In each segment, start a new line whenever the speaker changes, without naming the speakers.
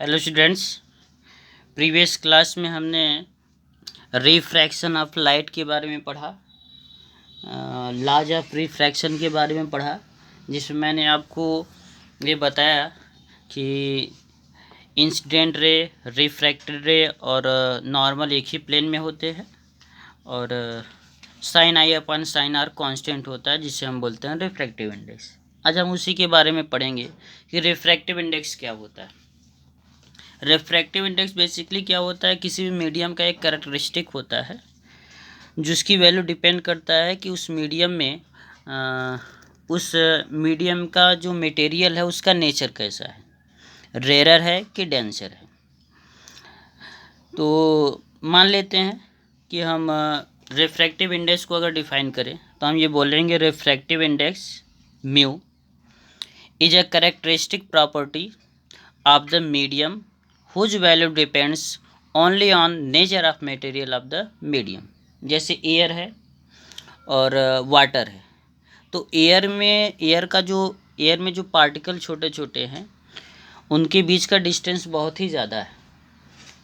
Hello students, previous class में हमने refraction of light के बारे में पढ़ा, लॉज ऑफ रिफ्रैक्शन के बारे में पढ़ा, जिसमें मैंने आपको ये बताया कि इंसिडेंट रे, रिफ्रैक्टेड रे और नॉर्मल एक ही प्लेन में होते हैं और sine i upon sine r constant होता है, जिसे हम बोलते हैं रिफ्रैक्टिव इंडेक्स। आज हम उसी के बारे में पढ़ेंगे कि रिफ्रैक्टिव इंडेक्स क्या होता है। रिफ्रैक्टिव इंडेक्स बेसिकली क्या होता है, किसी भी मीडियम का एक कैरेक्टरिस्टिक होता है जिसकी वैल्यू डिपेंड करता है कि उस मीडियम में उस मीडियम का जो मटेरियल है उसका नेचर कैसा है, रेयर है कि डेंसर है। तो मान लेते हैं कि हम रिफ्रैक्टिव इंडेक्स को अगर डिफाइन करें तो हम ये बोलेंगे refractive index mu is a characteristic property of the medium whose value depends only on nature of material of the medium। जैसे एयर है और वाटर है, तो एयर में जो पार्टिकल छोटे छोटे हैं उनके बीच का डिस्टेंस बहुत ही ज़्यादा है,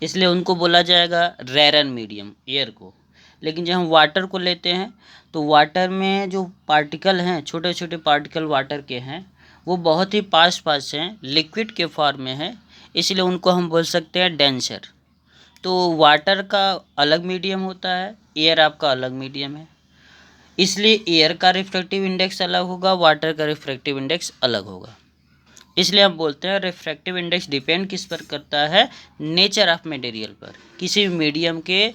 इसलिए उनको बोला जाएगा रेरर मीडियम एयर को। लेकिन जब हम वाटर को लेते हैं तो वाटर में जो पार्टिकल हैं, छोटे छोटे पार्टिकल वाटर के हैं, वो बहुत ही पास हैं, लिक्विड के फॉर्म में है, इसलिए उनको हम बोल सकते हैं डेंसर। तो वाटर का अलग मीडियम होता है, एयर आपका अलग मीडियम है, इसलिए एयर का रिफ्रैक्टिव इंडेक्स अलग होगा, वाटर का रिफ्रैक्टिव इंडेक्स अलग होगा। इसलिए हम बोलते हैं रिफ्रैक्टिव इंडेक्स डिपेंड किस पर करता है, नेचर ऑफ मटेरियल पर। किसी भी मीडियम के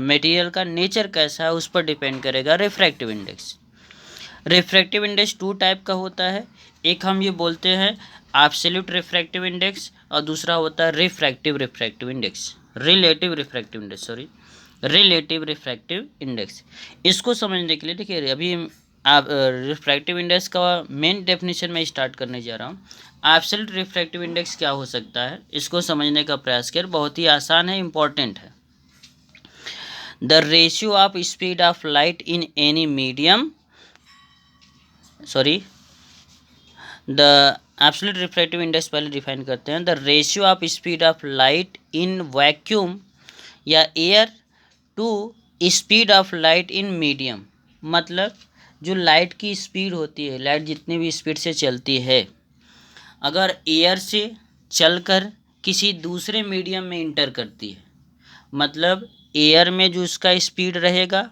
मटेरियल का नेचर कैसा है उस पर डिपेंड करेगा refractive index. Refractive index two type का होता है, एक हम ये बोलते हैं एब्सोल्यूट रिफ्रैक्टिव इंडेक्स और दूसरा होता है refractive index, relative refractive index. इसको समझने के लिए देखिए, अभी आप रिफ्रैक्टिव इंडेक्स का मेन डेफिनेशन में स्टार्ट करने जा रहा हूँ। एब्सोल्यूट रिफ्रैक्टिव इंडेक्स क्या हो सकता है, इसको समझने का प्रयास कर, बहुत ही आसान है, इम्पॉर्टेंट है। The ratio of speed of light in any medium, the absolute refractive index पहले डिफाइन करते हैं। The ratio of speed of light in vacuum या air to speed of light in medium, मतलब जो लाइट की speed होती है, light जितनी भी स्पीड से चलती है, अगर एयर से चलकर किसी दूसरे मीडियम में इंटर करती है, मतलब एयर में जो उसका स्पीड रहेगा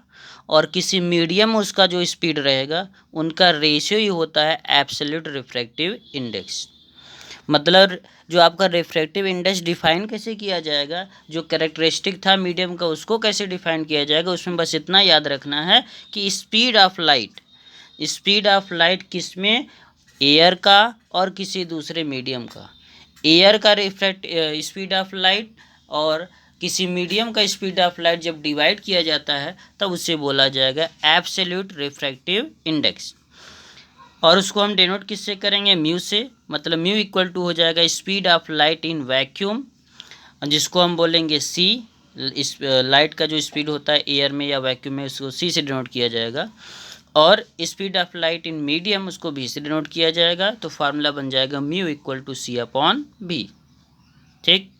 और किसी मीडियम में उसका जो स्पीड रहेगा, उनका रेशियो ही होता है एब्सोल्यूट रिफ्रैक्टिव इंडेक्स। मतलब जो आपका रिफ्रैक्टिव इंडेक्स डिफाइन कैसे किया जाएगा, जो कैरेक्टरिस्टिक था मीडियम का उसको कैसे डिफाइन किया जाएगा, उसमें बस इतना याद रखना है कि स्पीड ऑफ लाइट किस में, एयर का और किसी दूसरे मीडियम का। एयर का स्पीड ऑफ लाइट और किसी मीडियम का स्पीड ऑफ लाइट जब डिवाइड किया जाता है तब उसे बोला जाएगा एब्सोल्यूट रिफ्रैक्टिव इंडेक्स। और उसको हम डिनोट किससे करेंगे, म्यू से, मतलब म्यू इक्वल टू हो जाएगा speed of light in vacuum, जिसको हम बोलेंगे सी। इस लाइट का जो स्पीड होता है एयर में या वैक्यूम में, उसको सी से डिनोट किया जाएगा, और speed of light in medium उसको भी से डिनोट किया जाएगा। तो फार्मूला बन जाएगा mu equal to c upon b. ठीक,